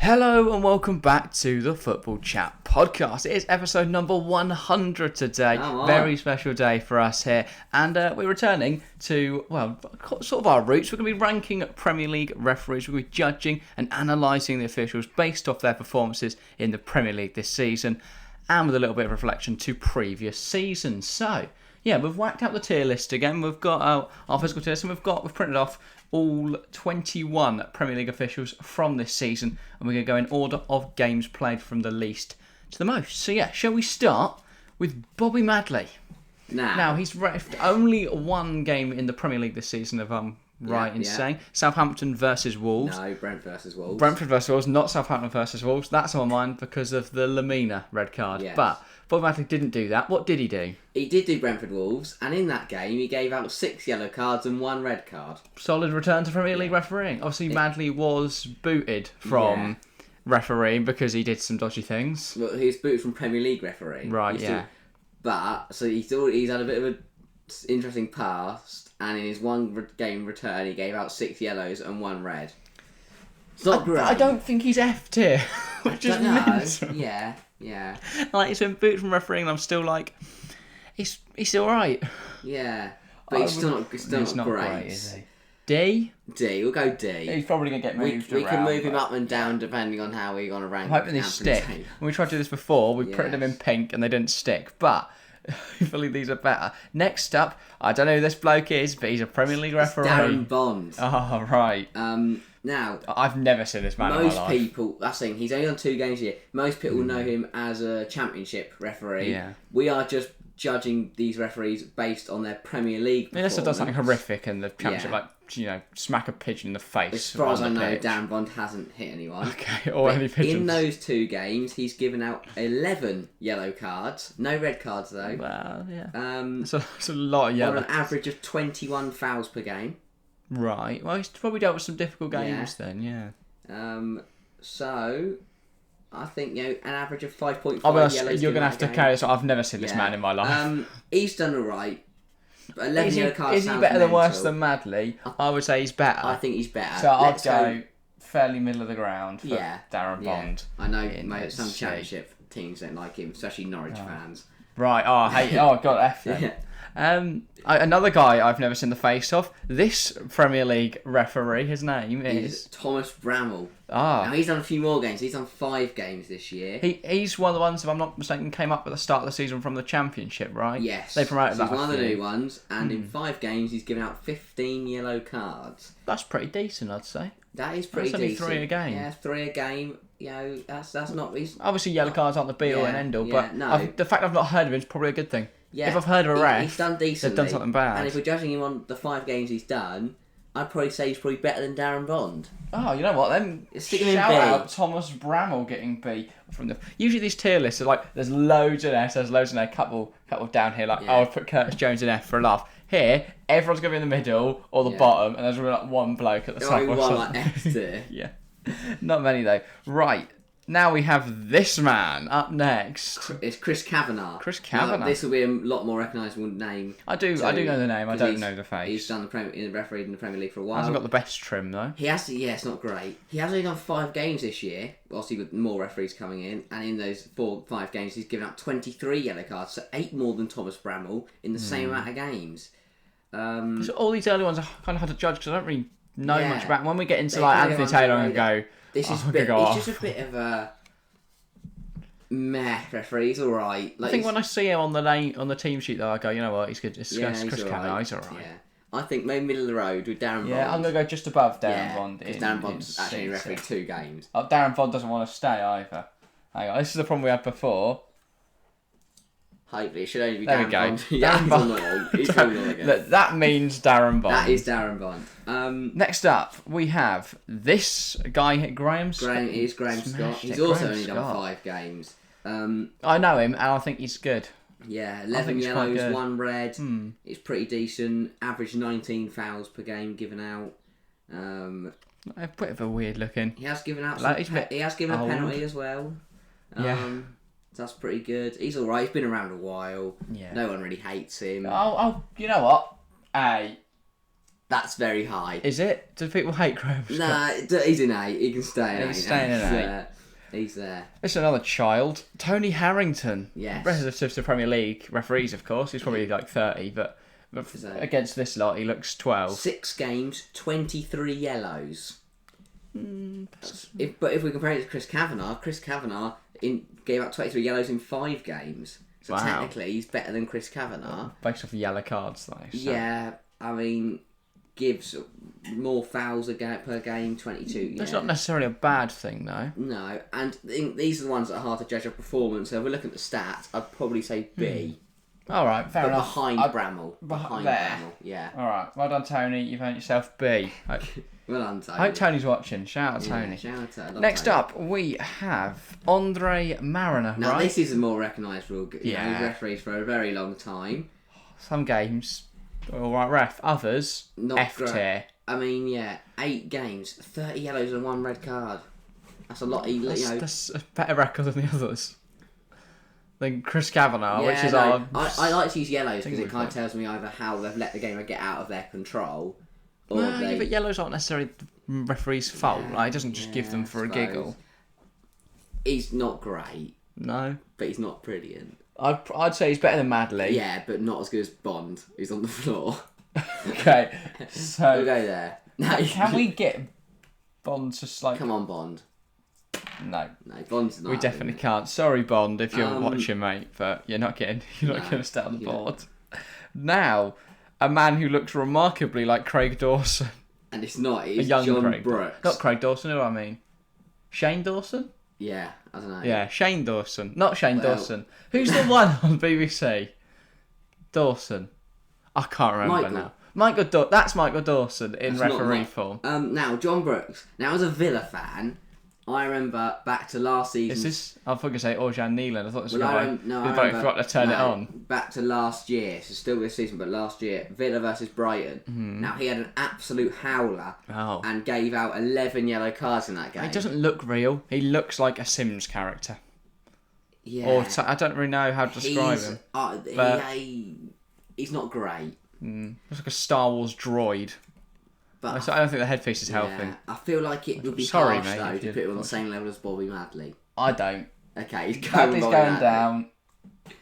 Hello and welcome back to the Football Chat podcast. It is episode number 100 today. Very special day for us here. And we're returning to, well, sort of our roots. We're going to be ranking Premier League referees. We're going to be judging and analysing the officials based off their performances in the Premier League this season, and with a little bit of reflection to previous seasons. So, yeah, we've whacked out the tier list again. We've got our physical tier list, and we've printed off all 21 Premier League officials from this season, and we're going to go in order of games played from the least to the most. So yeah, shall we start with Bobby Madley? Now he's refed only one game in the Premier League this season, if I'm right in saying. Southampton versus Wolves. No, Brentford versus Wolves. Brentford versus Wolves, not Southampton versus Wolves. That's on my mind because of the Lamina red card. Yes. But Bobby Madley didn't do that. What did he do? He did do Brentford Wolves, and in that game he gave out 6 yellow cards and 1 red card. Solid return to Premier League refereeing. Obviously, Madley was booted from refereeing because he did some dodgy things. Well, he was booted from Premier League refereeing. Right, yeah. But, so he's had a bit of an interesting past, and in his one game return he gave out 6 yellows and 1 red. It's not great. I don't think he's F'd here, which is mental. Yeah. Like, he's been booted from refereeing, and I'm still like, he's still right. Yeah, but he's still not great. Is he? D? We'll go D. He's probably going to get moved We around. can move him up and down depending on how we're going to rank him. I'm hoping they stick. When we tried to do this before, we printed them in pink and they didn't stick, but hopefully these are better. Next up, I don't know who this bloke is, but he's a Premier League referee. Darren Bond. Oh, right. Now, I've never seen this man in my life. Most people, that's the thing, he's only on 2 games a year. Most people know him as a Championship referee. Yeah. We are just judging these referees based on their Premier League performance. Unless it does something horrific in the Championship, like, smack a pigeon in the face. As far as I know, pitch. Darren Bond hasn't hit anyone. Okay, or any pigeons. In those 2 games, he's given out 11 yellow cards. No red cards, though. Well, yeah. It's a lot of yellow. On an average of 21 fouls per game. Right. Well, he's probably dealt with some difficult games then, yeah. So, I think, an average of 5.5 I'll be honest, yellows. you're going to have to carry this on. I've never seen this man in my life. He's done alright. But 11 yellow cards is he better than worse than Madley? I would say he's better. I think he's better. So I'd go fairly middle of the ground for Darren Bond. I know some Championship teams don't like him, especially Norwich fans. Right, God, F then. Another guy I've never seen the face of. This Premier League referee, his name is Thomas Bramall. Now he's done a few more games. He's done 5 games this year. He's one of the ones, if I'm not mistaken, came up at the start of the season from the Championship, right? Yes. They promoted that. He's one of the new ones, and in 5 games he's given out 15 yellow cards. That's pretty decent, I'd say. That is pretty decent. Only 3 a game. Yeah, 3 a game. That's not. Obviously, yellow cards aren't the be all and end all, but the fact I've not heard of him is probably a good thing. Yeah, if I've heard of a ref, he's done decently. They've done something bad. And if we're judging him on the 5 games he's done, I'd probably say he's probably better than Darren Bond. Oh, you know what? Then shout out Thomas Bramall getting B from the. Usually these tier lists are like there's loads in S, there's loads in there, couple down here. Like I'll put Curtis Jones in F for a laugh. Here, everyone's gonna be in the middle or the bottom, and there's gonna be like one bloke at the top. Only one like F tier. Yeah, not many though. Right. Now we have this man up next. It's Chris Kavanagh. Chris Kavanagh. Now, this will be a lot more recognisable name. I do know the name. I don't know the face. He's done the referee in the Premier League for a while. Hasn't got the best trim though. He has. It's not great. He has only done 5 games this year. Obviously, with more referees coming in, and in those 5 games, he's given out 23 yellow cards, so 8 more than Thomas Bramall in the same amount of games. So all these early ones are kind of hard to judge because I don't really know much about them. When we get into like Anthony Taylor and go, this is it's just a bit of a meh referee. He's all right. I think when I see him on the team sheet though, I go, you know what, he's good. It's Chris Kavanagh. He's all right. Yeah. I think maybe middle of the road with Darren Bond. Yeah, I'm going to go just above Darren Bond. Because Darren Bond's actually refereed 2 games. Darren Bond doesn't want to stay either. Hang on, this is the problem we had before. Hopefully, it should only be there Darren we go. Bond. Bond. He's on again. Look, that means Darren Bond. That is Darren Bond. Next up, we have this guy, Graham Scott. He's Graham Scott. He's also only done 5 games. I know him, and I think he's good. Yeah, 11 yellows, 1 red. It's pretty decent. Average 19 fouls per game given out. A bit of a weird looking. He has given out. He has given a penalty as well. Yeah. That's pretty good. He's all right. He's been around a while. Yeah. No one really hates him. Oh, you know what? That's very high. Is it? Do people hate Graham Scott? Nah, he's an 8. He can stay an 8. He's staying an 8. He's there. It's another child. Tony Harrington. Yes. Relative to Premier League referees, of course. He's probably like 30, but against this lot, he looks 12. 6 games, 23 yellows. But if we compare it to Chris Kavanagh gave out 23 yellows in 5 games. So technically, he's better than Chris Kavanagh. Based off of yellow cards, though. So. Yeah, I mean, gives more fouls per game, 22. That's not necessarily a bad thing, though. No, and these are the ones that are hard to judge a performance. So if we're looking at the stats, I'd probably say B. All right, fair enough. Behind Bramall. Behind there. Bramall, yeah. All right, well done, Tony. You've earned yourself B. Well done, Tony. I hope Tony's watching. Shout out, Tony. Shout out to Next Tony. up, we have Andre Mariner, Now, right? this is a more recognised rule. Yeah. He's refereed for a very long time. Some games, all right, ref. Others, Not F great. tier. I mean, 8 games, 30 yellows and 1 red card. That's a lot. That's a better record than the others. Than Chris Kavanagh, which is I our... like to use yellows because it we've kind got. of tells me either how they've let the game get out of their control, or No, yeah, but yellows aren't necessarily the referee's fault. Yeah, Like, he doesn't just give them for a I suppose. giggle. He's not great, No. but he's not brilliant. I'd say he's better than Madley. Yeah, but not as good as Bond, who's on the floor. Okay, We'll so... go there. No, Can we get Bond just like... Come on, Bond. No. No, Bond's not. We definitely can't. Sorry, Bond, if you're watching, mate, but you're not getting to stay on the yeah. board. Now, a man who looks remarkably like Craig Dawson. And it's not. A It's young John Craig. Brooks. Not Craig Dawson, who do I mean? Shane Dawson? Yeah, I don't know. Yeah, Shane Dawson. Not Shane Well- Dawson. Who's the one on BBC? Dawson. I can't remember Michael. now. That's Michael Dawson in That's not referee Mi- form. Now, John Brooks. Now, as a Villa fan, I remember back to last season. Is this... I was going to say Orjan Neelan. I thought this was Well, I going remember- forgot to turn it on. Back to last year, so still this season, but last year, Villa versus Brighton. Now, he had an absolute howler Oh. and gave out 11 yellow cards in that game. He doesn't look real. He looks like a Sims character. Yeah. Or I don't really know how to describe him. But- He's not great. Looks like a Star Wars droid. But I don't think the headpiece is helping. yeah, I feel like it would be Sorry, harsh, mate, though, if to you- put him on the same level as Bobby Madley. I don't. Okay, he's going Bradley's Bobby going Madley. down.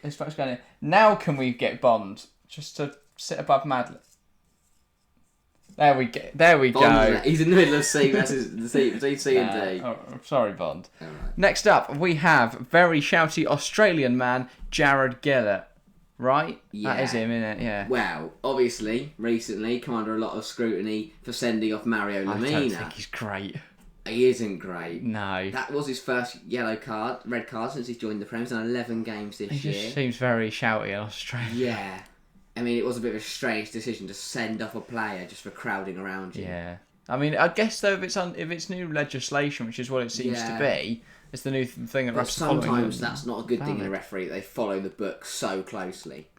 This fuck's going in. Now can we get Bond just to sit above Madley? There we go. There we go. He's in the middle of C versus between C and D. Oh, sorry, Bond. Alright. Next up, we have very shouty Australian man, Jared Gillett. Right? Yeah. That is him, isn't it? Yeah. Well, obviously, recently come under a lot of scrutiny for sending off Mario I don't Lemina. think he's great. He isn't great. No. That was his first red card since he's joined the Prem. He's done 11 games this He year. just seems very shouty in Australia. Yeah. I mean, it was a bit of a strange decision to send off a player just for crowding around you. Yeah. I mean, I guess though, if it's new legislation, which is what it seems to be, it's the new thing that But refs are following. sometimes that's not a good thing in a Valid. referee. They follow the book so closely.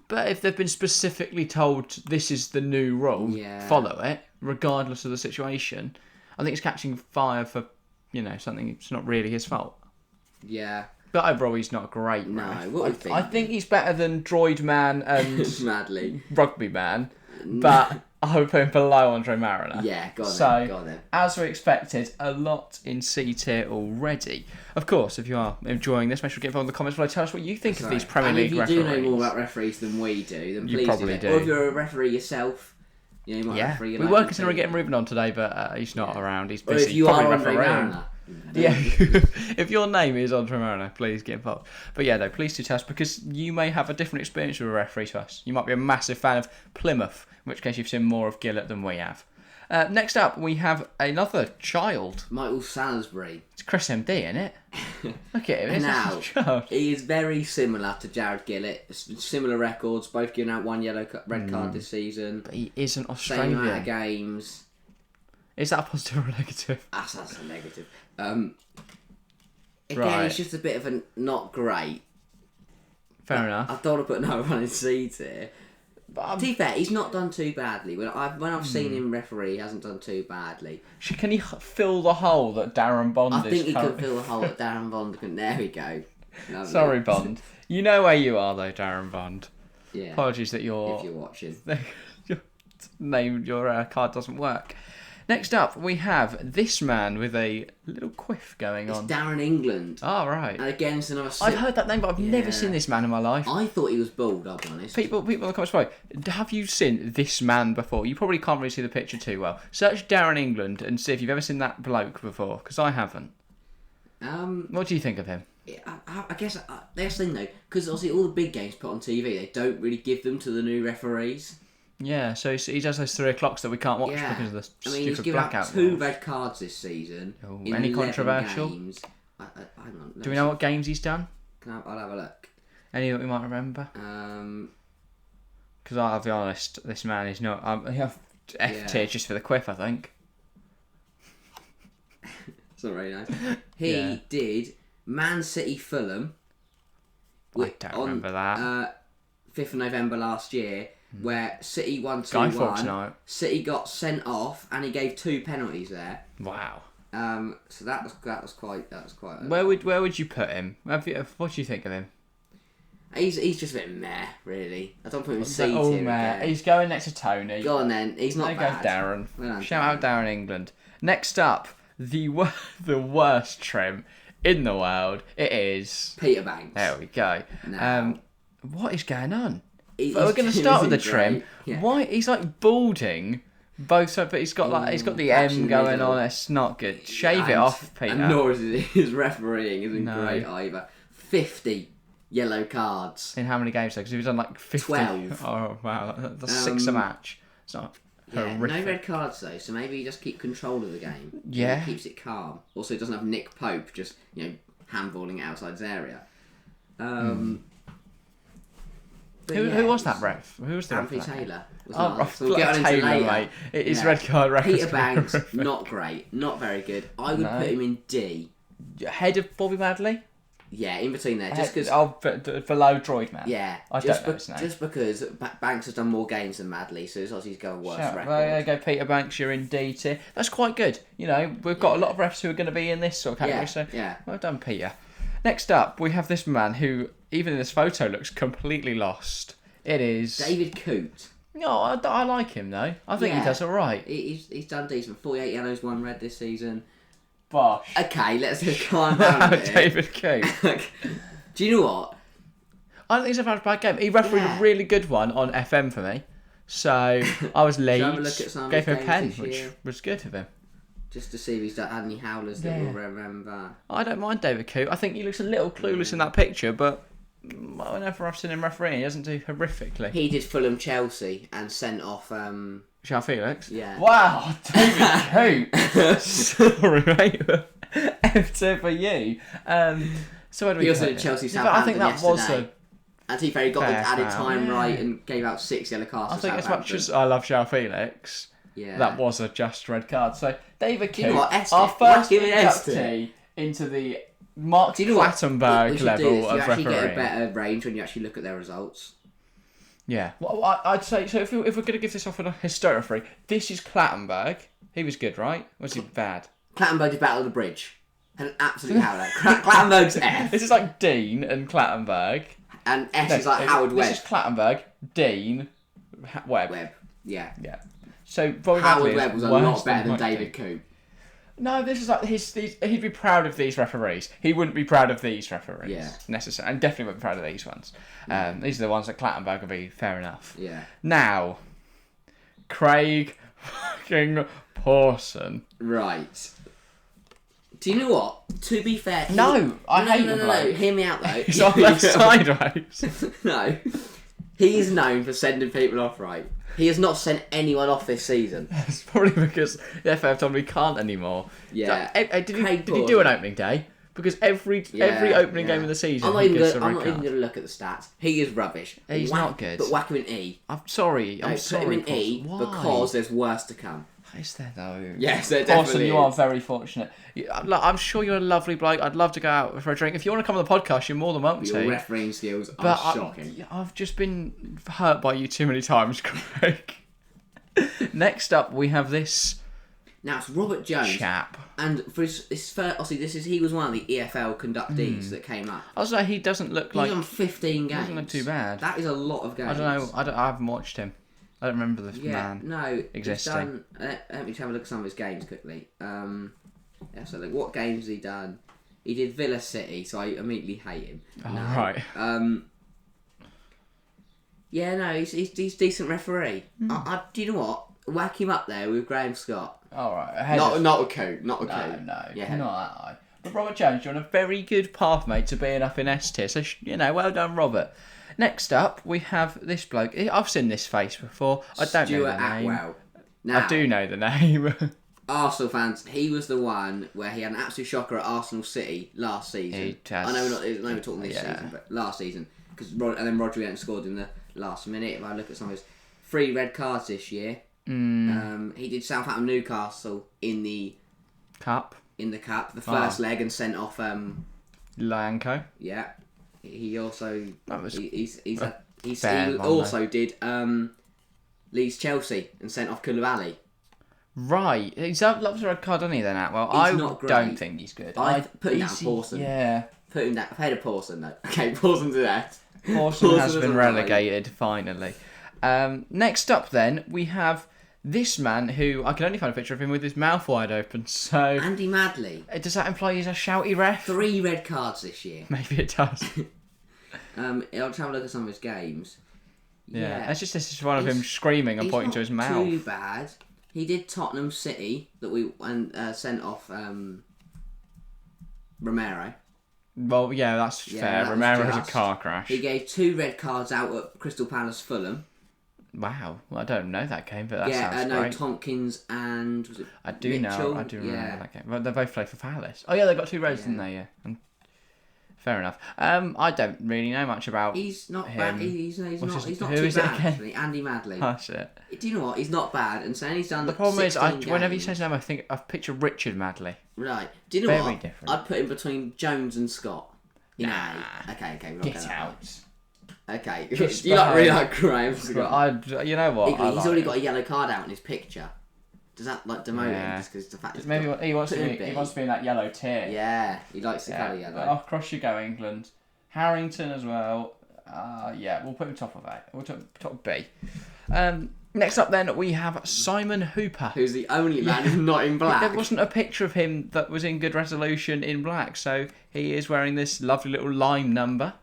But if they've been specifically told this is the new rule, Yeah. follow it, regardless of the situation. I think it's catching fire for, something it's not really his fault. Yeah. But overall, he's not great. No, ref. what do you think? I think he's better than Droid Man and Madly. Rugby Man, but I would put him below Andre Mariner. Yeah, go on So, then. Go on then. as we expected, a lot in C tier already. Of course, if you are enjoying this, make sure to get involved in the comments below. Tell us what you think of these Premier and League if you referees. do know more about referees than we do, then You please probably do. do. Or if you're a referee yourself, you might Yeah, referee. we were considering getting Ruben on today, but he's not around. He's Or busy. if you probably are Andre refereeing. Mariner. Yeah, if your name is Andre Mariner, please get involved. But yeah, no, please do tell us because you may have a different experience with a referee to us. You might be a massive fan of Plymouth, in which case you've seen more of Gillett than we have. Next up, we have another child. Michael Salisbury. It's Chris MD, isn't it? Look at him. It's Now, a child. he is very similar to Jared Gillett. Similar records, both giving out one red card this season. But he isn't Same Australian. amount of games. Is that a positive or a negative? That's a negative. Again, Right. it's just a bit of a not great. Fair enough. I don't want to put another one in C tier. But To be fair, he's not done too badly. When I've seen him referee, he hasn't done too badly. can he fill the hole that Darren Bond I is think he can currently- fill the hole that Darren Bond can. There we go. Lovely. Sorry, Bond. You know where you are, though, Darren Bond. Yeah. Apologies that you're... If you're watching. name your card doesn't work. Next up, we have this man with a little quiff going on. It's Darren England. Oh, right. And again, it's another... I've heard that name, but I've never seen this man in my life. I thought he was bald, I'll be honest. People in the comments below, have you seen this man before? You probably can't really see the picture too well. Search Darren England and see if you've ever seen that bloke before, because I haven't. What do you think of him? I guess that's the thing though, because obviously all the big games put on TV, they don't really give them to the new referees. Yeah, so he does those 3 o'clocks that we can't watch because of the stupid he's given blackout. out 2 red cards this season. Oh, in any 11 controversial? Games. Hang on, Do we know what games he's done? I'll have a look. Any that we might remember? Because I'll be honest, this man is not. I have F tier just for the quiff, I think. It's not very nice. He did Man City Fulham. I don't remember that. 5th of November last year, where City won 2-1. Guy Fawkes night. City got sent off, and he gave 2 penalties there. Wow. So that was quite. Where would you put him? What do you think of him? He's just a bit meh, really. I don't put him in C Oh, tier meh. again. He's going next to Tony. Go on then. He's not there bad. goes Darren. Well Shout out Darren England. Next up, the worst trim in the world. It is Peter Banks. There we go. Now, what is going on? He's We're going to start with the trim. great. Yeah. Why he's like balding both sides, but he's got the patch in M the going middle. on. It's not good. Shave it off, Peter. And nor is his refereeing isn't No. great either. 50 yellow cards. In how many games though? Because he was on like 50. 12. Oh wow, that's 6 a match. It's not Yeah, horrific. no red cards though, so maybe you just keep control of the game. Yeah. It keeps it calm. Also, it doesn't have Nick Pope just handballing outside his area. But Who was that ref? Who was the Anthony ref? Taylor. Was Oh, nice. We'll get on into Taylor, later. mate. It is red card record. Peter Banks, not great, not very good. I would put him in D. Ahead of Bobby Madley? Yeah, in between there, just because. Below Droid Man. Yeah, I don't know his name. just because Banks has done more games than Madley, so it's obviously he's got a worse record. There you go, Peter Banks. You're in D tier. That's quite good. We've got a lot of refs who are going to be in this sort of category. So well done, Peter. Next up, we have this man who, even in this photo, looks completely lost. It is David Coote. No, I like him though. I think he does all right. He's done decent. 48 yellows, 1 red this season. Bosh. Okay, let's just calm down a bit. David Coote. Do you know what? I don't think he's ever had a bad game. He refereed a really good one on FM for me. So I was late. Have a look at some of Gave his him a pen, games this which year? was good of him. Just to see if he's had any howlers that we'll remember. I don't mind David Coote. I think he looks a little clueless in that picture, but whenever I've seen him refereeing, he doesn't do horrifically. He did Fulham Chelsea and sent off. João Felix? Yeah. Wow, David Coote. Sorry, mate. F tier for you. So where do we He also put did it? Chelsea Yeah, but I think Southampton that was yesterday. And to be fair, he got the fair added foul. time Yeah. right and gave out 6 yellow cards. I to think as much Southampton. as I love João Felix, that was a just red card. So David Coote, you know what? S our tier. first Give me an S inductee into the Mark Do you know what Clattenburg we should level do is you of actually refereeing. get a better range when you actually look at their results. Yeah, well, I'd say so. If we're going to give this off a historiography, this is Clattenburg. He was good, right? Was he bad? Clattenburg did Battle of the Bridge. Had an absolute howler. Clattenburg's F. This is like Dean and Clattenburg. And S is like Howard Webb. This is Clattenburg, Dean, Webb. Yeah. Yeah. So Bobby Howard Madley Webb was a lot better than David Coote. No, this is like he'd be proud of these referees. He wouldn't be proud of these referees. Yeah. Necessarily. And definitely wouldn't be proud of these ones. These are the ones that Clattenburg would be fair enough. Yeah. Now, Craig fucking Pawson. Right. Do you know what? To be fair... I hate the bloke. No. Hear me out, though. He's on left sideways. No. He is known for sending people off right. He has not sent anyone off this season. It's probably because the FA have told him he can't anymore. Yeah. Did he do an opening day? Because every opening game of the season, I'm not he even gets a going red to card. look at the stats. He is rubbish. He's not good. But whack him in E. I'm sorry. Put him in E Why? because there's worse to come. Is there though? Yes, there Pawson, definitely you are is. very fortunate. I'm sure you're a lovely bloke. I'd love to go out for a drink. If you want to come on the podcast, you're more than welcome Your to. refereeing skills are But shocking. I've just been hurt by you too many times, Craig. Next up, we have this Now it's Robert Jones, chap. and for his first, obviously he was one of the EFL conductees that came up. I was like, he doesn't look He's like. on 15 games. Doesn't look too bad. That is a lot of games. I don't know. I haven't watched him. I don't remember this man no, existing. Let me have a look at some of his games quickly. So look, what games has he done? He did Villa City, so I immediately hate him. Oh, right. He's decent referee. Do you know what? Whack him up there with Graham Scott. All right. Not a coup. Not a coup. No, not that high. But Robert Jones, you're on a very good path, mate, to being up in S tier. So, well done, Robert. Next up, we have this bloke. I've seen this face before. I don't know the name. Atwell. Now, I do know the name. Arsenal fans, he was the one where he had an absolute shocker at Arsenal City last season. I know we're talking this season, but last season. And then Rodri went and scored in the last minute. If I look at some of his 3 red cards this year, he did Southampton Newcastle in the Cup. The first leg, and sent off Lanko. Yeah. He also he fair also did Leeds Chelsea and sent off Koulibaly. Right, he's loves a red card, doesn't he? Then Atwell, I don't think he's good. I put him down Pawson. Yeah, put him down. I've heard of Pawson though. Okay, Pawson to that. Pawson has been relegated finally. Next up, then we have this man who I can only find a picture of him with his mouth wide open. So Andy Madley. Does that imply he's a shouty ref? 3 red cards this year. Maybe it does. I'll try and look at some of his games. Yeah. This is one of him screaming and pointing to his mouth. Too bad. He did Tottenham City sent off Romero. Well, yeah, that's fair. Romero's a car crash. He gave 2 red cards out at Crystal Palace Fulham. Wow, well, I don't know that game, but that sounds great. Tompkins and was it I do Mitchell? know. I do remember that game. Well, they both played for Palace. Oh yeah, they got 2 reds, didn't they? Yeah. Fair enough. I don't really know much about. He's not him. bad. He's not who too is bad. it again? Actually, Andy Madley. Oh shit. Do you know what? He's not bad, and saying he's done. The problem is, whenever he games, says name, I picture Richard Madley. Right. Do you know Very what? different. I'd put him between Jones and Scott. Nah. Okay. We're not Get out. Okay. You really like Graham Scott. You know what? He's already got a yellow card out in his picture. Does that demote him? Just because the fact maybe he wants to be in that yellow tier. Yeah, he likes the colour yellow. Across you go, England. Harrington as well. We'll put him top of A. We'll top B. Next up, then we have Simon Hooper, who's the only man who's not in black. There wasn't a picture of him that was in good resolution in black, so he is wearing this lovely little lime number.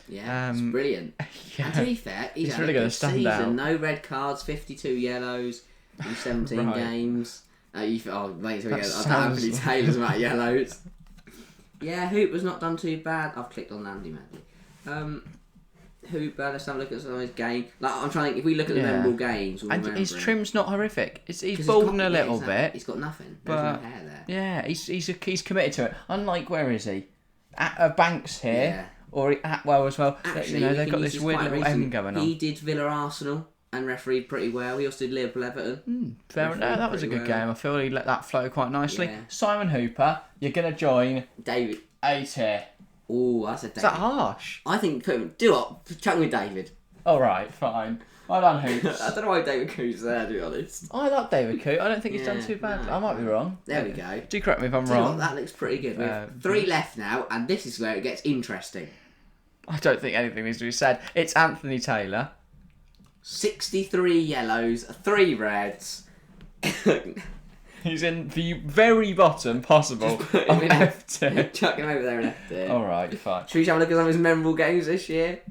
Yeah, it's brilliant. Yeah. And to be fair, he's had really a going good to stand season. out. No red cards, 52 yellows in 17 games. Anthony Taylor's amount of yellows. Yeah, Hooper's not done too bad. I've clicked on Andy Madley. Hooper, let's have a look at some of his game. I'm trying to think, if we look at the memorable games, we'll remember his him. trim's not horrific. He's balding a little bit. He's got nothing. There's no hair there. Yeah, he's committed to it. Unlike, where is he? Banks here. Yeah. Or Atwell as well. Actually, they've got this weird little M going on. He did Villa Arsenal and refereed pretty well. He also did Liverpool Everton. Fair enough. That was a good game. I feel he let that flow quite nicely. Yeah. Simon Hooper, you're going to join David. A tier. Oh, that's a David. Is that harsh? I think chuck with David. All right, fine. Well done, Hoops. I don't know why David Coo's there, to be honest. I like David Coo. I don't think he's done too bad. No, I might be wrong. There we go. Do correct me if I'm You know wrong. what, that looks pretty good. We have 3 left now, and this is where it gets interesting. I don't think anything needs to be said. It's Anthony Taylor. 63 yellows, 3 reds. He's in the very bottom possible of F tier. Chuck him over there in F tier. Alright, fine. Should we have a look at some of his memorable games this year?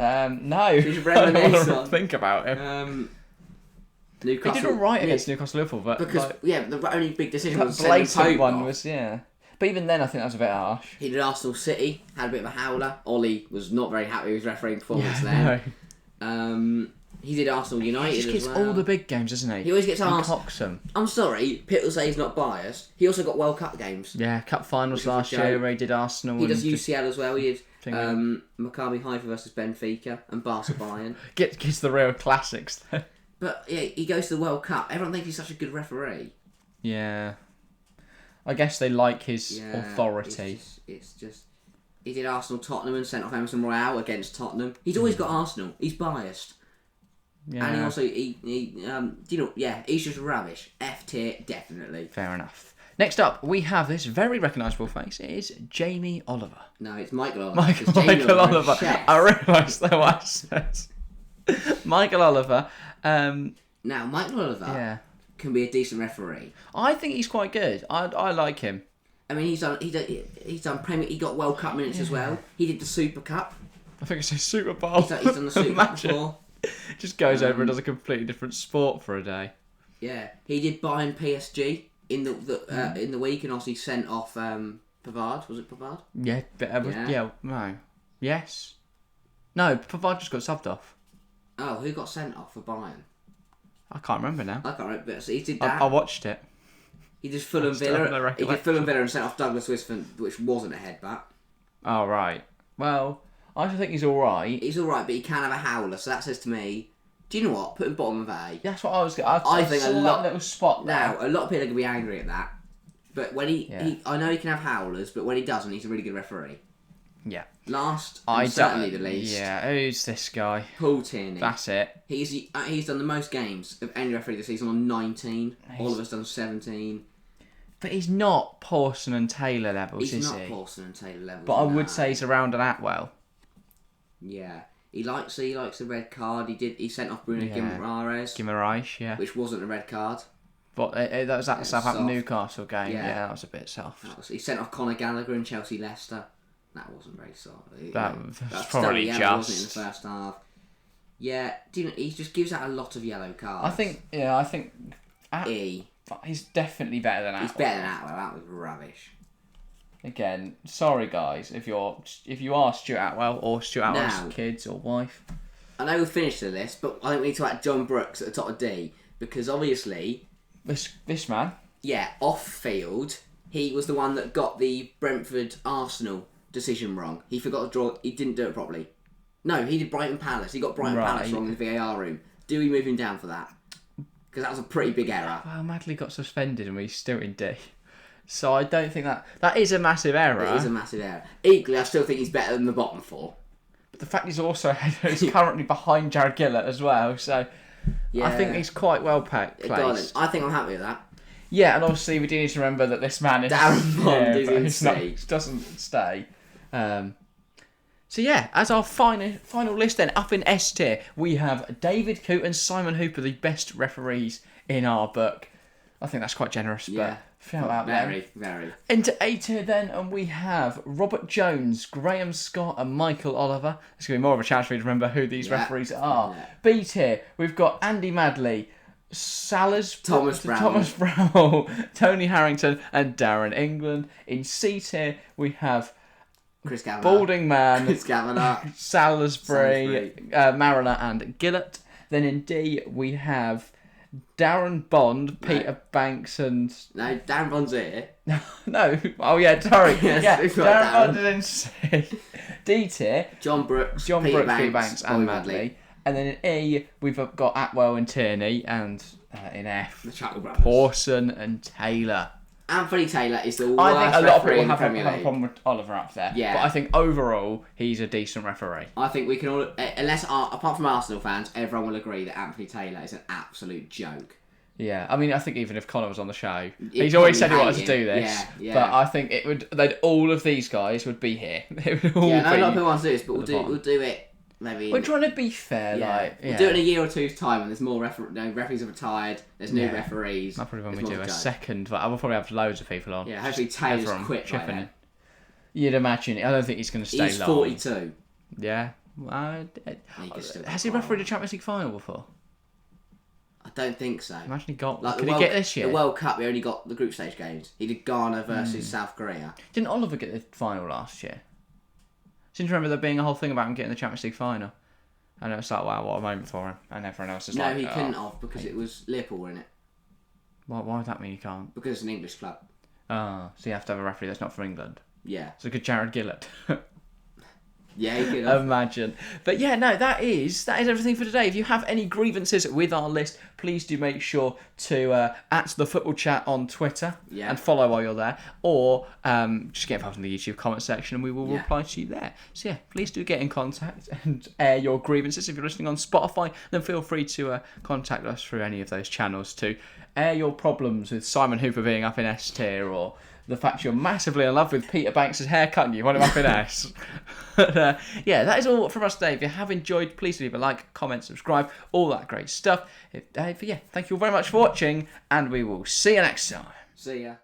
No. Should we reminisce I on? don't think about him. Newcastle. He did alright against Newcastle Liverpool, but because the only big decision was that blatant Pope one off. was But even then, I think that was a bit harsh. He did Arsenal City, had a bit of a howler. Ollie was not very happy with his refereeing performance there. No. He did Arsenal United He just gets as well. all the big games, doesn't he? He always gets Arsenal. Cocks them. I'm sorry, Pitt will say he's not biased. He also got World Cup games. Yeah, Cup finals last year where he did Arsenal. He does UCL as well. He did England. Maccabi Haifa versus Benfica and Barca Bayern. Gets the real classics there. But yeah, he goes to the World Cup. Everyone thinks he's such a good referee. Yeah. I guess they like his authority. It's just... He did Arsenal Tottenham and sent off Emerson Royale against Tottenham. He's always got Arsenal. He's biased. Yeah. And he also, he's just rubbish. F tier, definitely. Fair enough. Next up, we have this very recognisable face. It is Jamie Oliver. No, it's Michael Oliver. Michael Oliver. I realised though I said. Michael Oliver. Now, Michael Oliver can be a decent referee. I think he's quite good. I like him. I mean, he's done Premier. He got World Cup minutes as well. He did the Super Cup. I think it's a Super Bowl. He's done the Super Cup before. Just goes over and does a completely different sport for a day. Yeah, he did Bayern PSG in the week, and obviously sent off Pavard. Was it Pavard? Yeah, no. Yes. No, Pavard just got subbed off. Oh, who got sent off for Bayern? I can't remember now. I can't remember, but so he did that. I watched it. He did Fulham Villa. He did Fulham Villa and sent off Douglas Wisford, which wasn't a headbutt. Oh, right. Well, I just think he's all right. He's all right, but he can have a howler, so that says to me, do you know what? Put him bottom of A. That's what I was going to... I think saw that little spot there. Now, a lot of people are going to be angry at that, but when I know he can have howlers, but when he doesn't, he's a really good referee. Yeah. Last, and certainly the least. Yeah, who's this guy? Paul Tierney. That's it. He's done the most games of any referee this season on 19. All of us done 17. But he's not Pawson and Taylor levels, is he? He's not Pawson and Taylor levels. But I would say he's around an Atwell. Yeah. He likes the red card. He sent off Bruno Guimaraes, yeah. Which wasn't a red card. But that was that Southampton-Newcastle game. Yeah, that was a bit soft. He sent off Conor Gallagher and Chelsea-Leicester. That wasn't very soft. That's probably just. Wasn't it, in the first half. Yeah, he just gives out a lot of yellow cards. I think. He's definitely better than Atwell. He's better than Atwell. That was rubbish. Again, sorry guys, if you are Stuart Atwell or Stuart Atwell's kids or wife. I know we've finished the list, but I think we need to add John Brooks at the top of D, because obviously this man. Yeah, off field, he was the one that got the Brentford Arsenal decision wrong. He forgot to draw. He didn't do it properly. No, he did Brighton Palace. He got Brighton Palace wrong in the VAR room. Do we move him down for that? Because that was a pretty big error. Well, Madley got suspended and he's still in D. So I don't think that is a massive error. It is a massive error. Equally, I still think he's better than the bottom four. But the fact he's also he's currently behind Jared Gillett as well. So I think he's quite well placed. I think I'm happy with that. Yeah, and obviously we do need to remember that this man is Darren Bond doesn't stay. So yeah, as our final list then, up in S tier, we have David Coote and Simon Hooper, the best referees in our book. I think that's quite generous, but feel out there. Very. Into A tier then, and we have Robert Jones, Graham Scott, and Michael Oliver. It's going to be more of a challenge for you to remember who these referees are. Yeah. B tier, we've got Andy Madley, Thomas Brown, Tony Harrington, and Darren England. In C tier, we have Chris Kavanagh, Balding Man, Chris Kavanagh, Salisbury, Mariner, and Gillett. Then in D, we have Darren Bond, Peter Banks, and... No, Darren Bond's here. No. Oh, yeah, sorry. Yes, Darren Bond is in C. D tier, John Brooks, Peter Banks, and Madley. And then in E, we've got Atwell and Tierney, and in F, the Pawson and Taylor. Anthony Taylor is the worst I think a lot of people have a problem with Oliver up there. Yeah. But I think overall, he's a decent referee. I think we can all, apart from Arsenal fans, everyone will agree that Anthony Taylor is an absolute joke. Yeah, I mean, I think even if Connor was on the show, he's always said he wanted to do this. Yeah. But I think all of these guys would be here. It would all a lot of people want to do this, but we'll do it. Maybe we're trying to be fair, We'll do it in a year or two's time when there's more referees have retired, there's new referees. That's probably when we do a second, but I will probably have loads of people on. Yeah, hopefully Taylor's quit by then. You'd imagine. I don't think he's going to stay long. He's 42. Yeah. Has he refereed a Champions League final before? I don't think so. Imagine he got... Could he get this year? The World Cup, we only got the group stage games. He did Ghana versus South Korea. Didn't Oliver get the final last year? I seem to remember there being a whole thing about him getting the Champions League final. And it was like, wow, what a moment for him. And everyone else is like... No, he couldn't have, because it was Liverpool in it. Why would that mean he can't? Because it's an English club. So you have to have a referee that's not from England. Yeah. So could Jared Gillett. Yeah, he could have. Imagine. But yeah, no, that is everything for today. If you have any grievances with our list, please do make sure to at the Football Chat on Twitter and follow while you're there, or just get involved in the YouTube comment section and we will reply to you there. So yeah, please do get in contact and air your grievances. If you're listening on Spotify, then feel free to contact us through any of those channels to air your problems with Simon Hooper being up in S tier, or the fact you're massively in love with Peter Banks' haircut and you want him up in S. But, yeah, that is all from us today. If you have enjoyed, please leave a like, comment, subscribe, all that great stuff. But yeah, thank you all very much for watching, and we will see you next time. See ya.